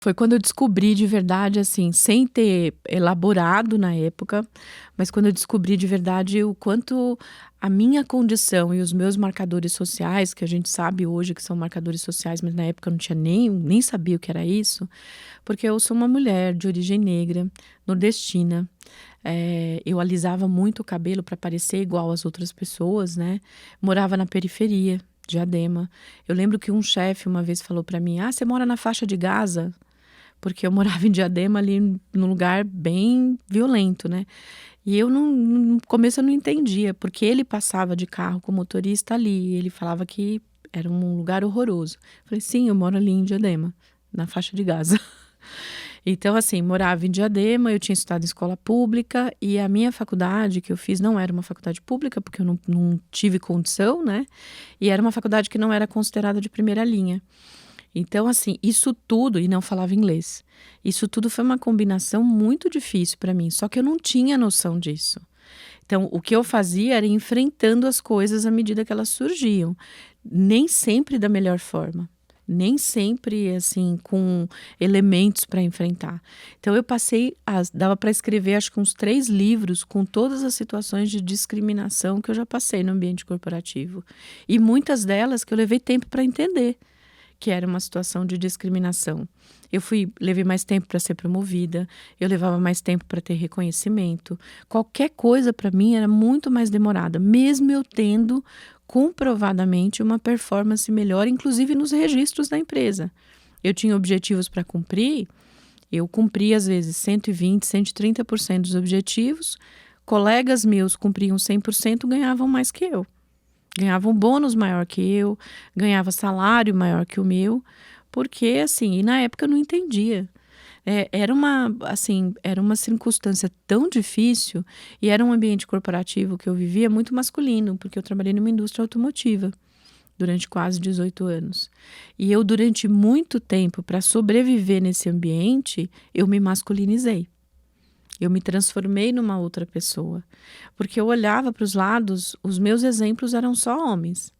Foi quando eu descobri de verdade, assim, sem ter elaborado na época, mas quando eu descobri de verdade o quanto a minha condição e os meus marcadores sociais, que a gente sabe hoje que são marcadores sociais, mas na época eu não tinha nem sabia o que era isso, porque eu sou uma mulher de origem negra, nordestina. Eu alisava muito o cabelo para parecer igual às outras pessoas, né? Morava na periferia, Diadema. Eu lembro que um chefe uma vez falou para mim: "Ah, você mora na faixa de Gaza?" Porque eu morava em Diadema, ali num lugar bem violento, né. E eu não no começo eu não entendia, porque ele passava de carro com motorista ali, ele falava que era um lugar horroroso. Falei: "Sim, eu moro ali em Diadema, na faixa de Gaza". Então, assim, morava em Diadema, eu tinha estudado em escola pública e a minha faculdade que eu fiz não era uma faculdade pública, porque eu não tive condição, né, e era uma faculdade que não era considerada de primeira linha. Então, assim, isso tudo e não falava inglês. Isso tudo foi uma combinação muito difícil para mim, só que eu não tinha noção disso. Então, o que eu fazia era ir enfrentando as coisas à medida que elas surgiam, nem sempre da melhor forma, nem sempre, assim, com elementos para enfrentar. Então eu passei dava para escrever acho que uns 3 livros com todas as situações de discriminação que eu já passei no ambiente corporativo. E muitas delas que eu levei tempo para entender que era uma situação de discriminação. Levei mais tempo para ser promovida, eu levava mais tempo para ter reconhecimento. Qualquer coisa para mim era muito mais demorada, mesmo eu tendo comprovadamente uma performance melhor, inclusive nos registros da empresa. Eu tinha objetivos para cumprir, eu cumpria às vezes 120, 130% dos objetivos, colegas meus cumpriam 100%, ganhavam mais que eu. Ganhava um bônus maior que eu, ganhava salário maior que o meu, porque assim, e na época eu não entendia. Era uma circunstância tão difícil e era um ambiente corporativo que eu vivia muito masculino, porque eu trabalhei numa indústria automotiva durante quase 18 anos. E eu, durante muito tempo, para sobreviver nesse ambiente, eu me masculinizei. Eu me transformei numa outra pessoa, porque eu olhava para os lados, os meus exemplos eram só homens.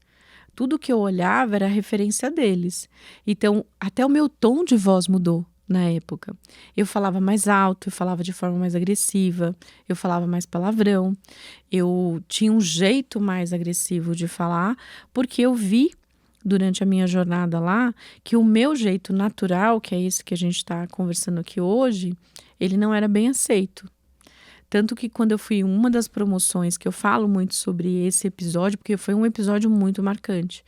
Tudo que eu olhava era referência deles. Então, até o meu tom de voz mudou na época. Eu falava mais alto, eu falava de forma mais agressiva, eu falava mais palavrão, eu tinha um jeito mais agressivo de falar, porque eu vi durante a minha jornada lá que o meu jeito natural, que é esse que a gente está conversando aqui hoje, ele não era bem aceito. Tanto que quando eu fui em uma das promoções, que eu falo muito sobre esse episódio, porque foi um episódio muito marcante.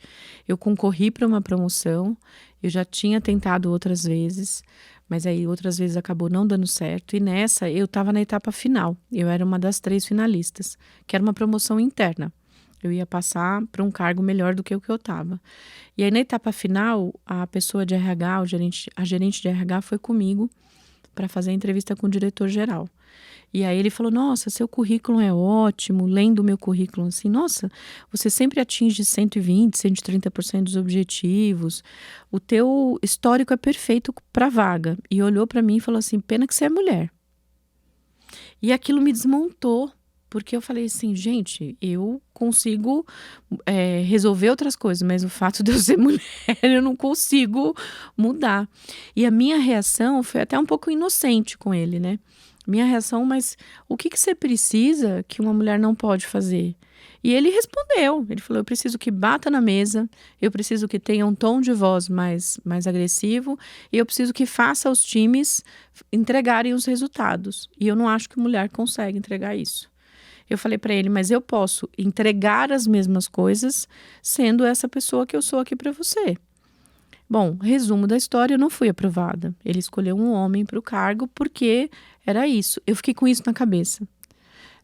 Eu concorri para uma promoção, eu já tinha tentado outras vezes, mas aí outras vezes acabou não dando certo. E nessa eu estava na etapa final, eu era uma das 3 finalistas, que era uma promoção interna. Eu ia passar para um cargo melhor do que o que eu estava. E aí na etapa final, a pessoa de RH, a gerente de RH foi comigo para fazer a entrevista com o diretor-geral. E aí ele falou: "Nossa, seu currículo é ótimo", lendo o meu currículo assim: "Nossa, você sempre atinge 120, 130% dos objetivos. O teu histórico é perfeito para a vaga". E olhou para mim e falou assim: "Pena que você é mulher". E aquilo me desmontou, porque eu falei assim: "Gente, eu consigo, resolver outras coisas, mas o fato de eu ser mulher eu não consigo mudar". E a minha reação foi até um pouco inocente com ele, né. Minha reação: "Mas o que que você precisa que uma mulher não pode fazer?". E ele respondeu, ele falou: "Eu preciso que bata na mesa, eu preciso que tenha um tom de voz mais agressivo e eu preciso que faça os times entregarem os resultados. E eu não acho que mulher consegue entregar isso". Eu falei para ele: "Mas eu posso entregar as mesmas coisas sendo essa pessoa que eu sou aqui para você". Bom, resumo da história, eu não fui aprovada. Ele escolheu um homem para o cargo porque era isso. Eu fiquei com isso na cabeça,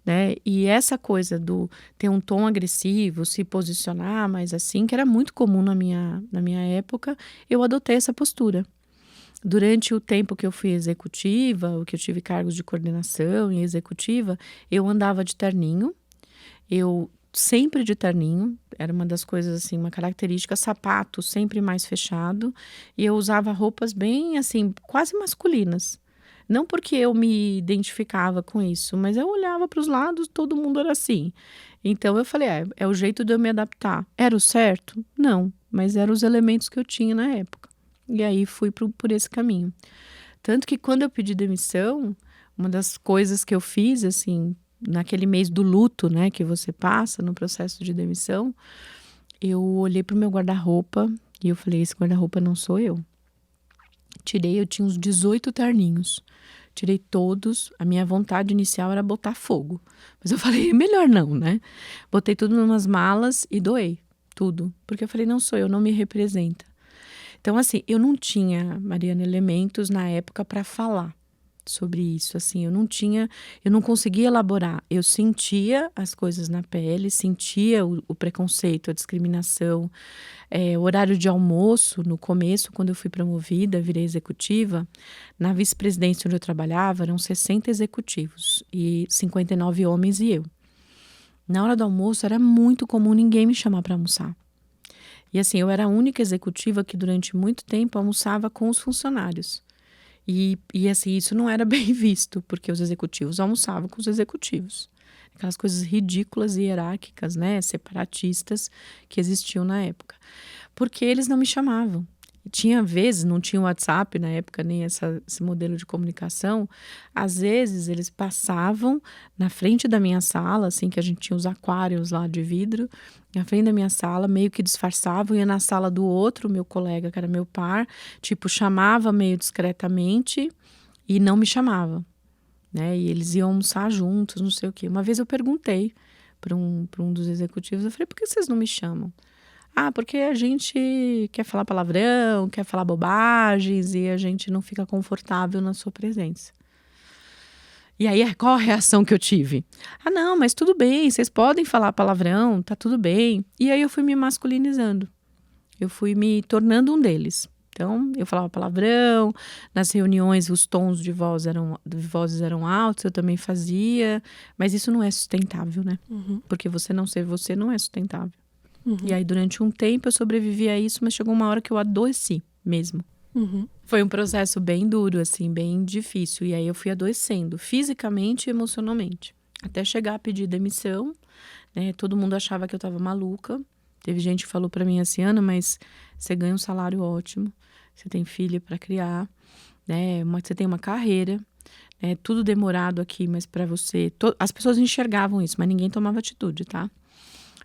né? E essa coisa do ter um tom agressivo, se posicionar mais assim, que era muito comum na minha época, eu adotei essa postura. Durante o tempo que eu fui executiva, o que eu tive cargos de coordenação e executiva, eu andava de terninho, eu sempre de terninho, era uma das coisas assim, uma característica, sapato sempre mais fechado, e eu usava roupas bem assim, quase masculinas. Não porque eu me identificava com isso, mas eu olhava para os lados, todo mundo era assim. Então eu falei: é o jeito de eu me adaptar". Era o certo? Não, mas eram os elementos que eu tinha na época. e aí fui por esse caminho. Tanto que quando eu pedi demissão, uma das coisas que eu fiz, assim, naquele mês do luto, né, que você passa no processo de demissão, eu olhei pro meu guarda-roupa e eu falei: esse guarda-roupa não sou eu. Eu tinha uns 18 terninhos. Tirei todos. A minha vontade inicial era botar fogo. Mas eu falei, melhor não, né? Botei tudo numas malas e doei tudo. Porque eu falei, não sou eu, não me representa. Então, assim, eu não tinha, Mariana, elementos na época para falar sobre isso. Assim, eu não conseguia elaborar. Eu sentia as coisas na pele, sentia o preconceito, a discriminação. O horário de almoço, no começo, quando eu fui promovida, virei executiva, na vice-presidência onde eu trabalhava, eram 60 executivos e 59 homens e eu. Na hora do almoço, era muito comum ninguém me chamar para almoçar. E assim, eu era a única executiva que durante muito tempo almoçava com os funcionários. E assim, isso não era bem visto, porque os executivos almoçavam com os executivos. Aquelas coisas ridículas e hierárquicas, né, separatistas que existiam na época. Porque eles não me chamavam. E tinha vezes, não tinha WhatsApp na época, nem esse modelo de comunicação. Às vezes eles passavam na frente da minha sala, assim, que a gente tinha os aquários lá de vidro, na frente da minha sala, meio que disfarçavam, ia na sala do outro, meu colega, que era meu par, tipo, chamava meio discretamente e não me chamava, né? E eles iam almoçar juntos, não sei o quê. Uma vez eu perguntei para um dos executivos, eu falei, por que vocês não me chamam? Ah, porque a gente quer falar palavrão, quer falar bobagens e a gente não fica confortável na sua presença. E aí, qual a reação que eu tive? Ah, não, mas tudo bem, vocês podem falar palavrão, tá tudo bem. E aí eu fui me masculinizando. Eu fui me tornando um deles. Então, eu falava palavrão, nas reuniões os tons de vozes eram altos, eu também fazia, mas isso não é sustentável, né? Porque você não ser você não é sustentável. E aí, durante um tempo, eu sobrevivi a isso, mas chegou uma hora que eu adoeci mesmo. Foi um processo bem duro, assim, bem difícil. E aí, eu fui adoecendo, fisicamente e emocionalmente. Até chegar a pedir demissão, né? Todo mundo achava que eu estava maluca. Teve gente que falou para mim assim, Ana, mas você ganha um salário ótimo, você tem filha para criar, né? Você tem uma carreira, né? Tudo demorado aqui, mas para você... As pessoas enxergavam isso, mas ninguém tomava atitude, tá?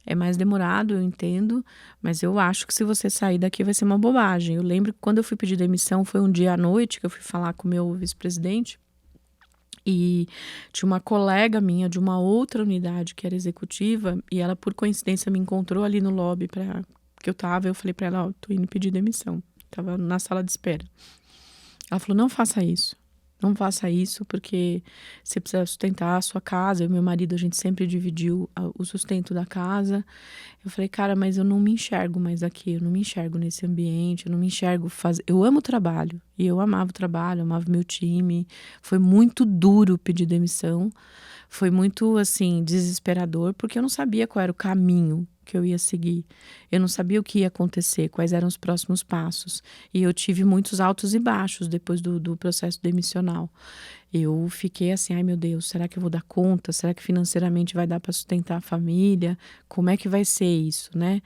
É mais demorado, eu entendo, mas eu acho que se você sair daqui vai ser uma bobagem. Eu lembro que quando eu fui pedir demissão, foi um dia à noite que eu fui falar com o meu vice-presidente e tinha uma colega minha de uma outra unidade que era executiva e ela, por coincidência, me encontrou ali no lobby que eu tava. Eu falei para ela, ó, tô indo pedir demissão. Tava na sala de espera. Ela falou, não faça isso. Não faça isso porque você precisa sustentar a sua casa. Eu e meu marido, a gente sempre dividiu o sustento da casa. Eu falei, cara, mas eu não me enxergo mais aqui. Eu não me enxergo nesse ambiente. Eu não me enxergo fazer... Eu amo o trabalho. E eu amava o trabalho, eu amava meu time. Foi muito duro pedir demissão. Foi muito, assim, desesperador. Porque eu não sabia qual era o caminho que eu ia seguir. Eu não sabia o que ia acontecer, quais eram os próximos passos. E eu tive muitos altos e baixos depois do processo demissional. Eu fiquei assim, ai meu Deus, será que eu vou dar conta? Será que financeiramente vai dar para sustentar a família? Como é que vai ser isso, né?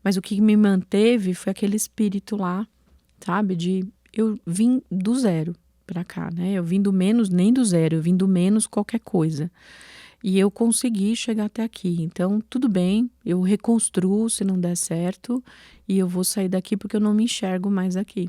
Mas o que me manteve foi aquele espírito lá, sabe? Eu vim do zero para cá, né? Eu vim do menos, nem do zero, eu vim do menos qualquer coisa. E eu consegui chegar até aqui. Então, tudo bem, eu reconstruo se não der certo. E eu vou sair daqui porque eu não me enxergo mais aqui.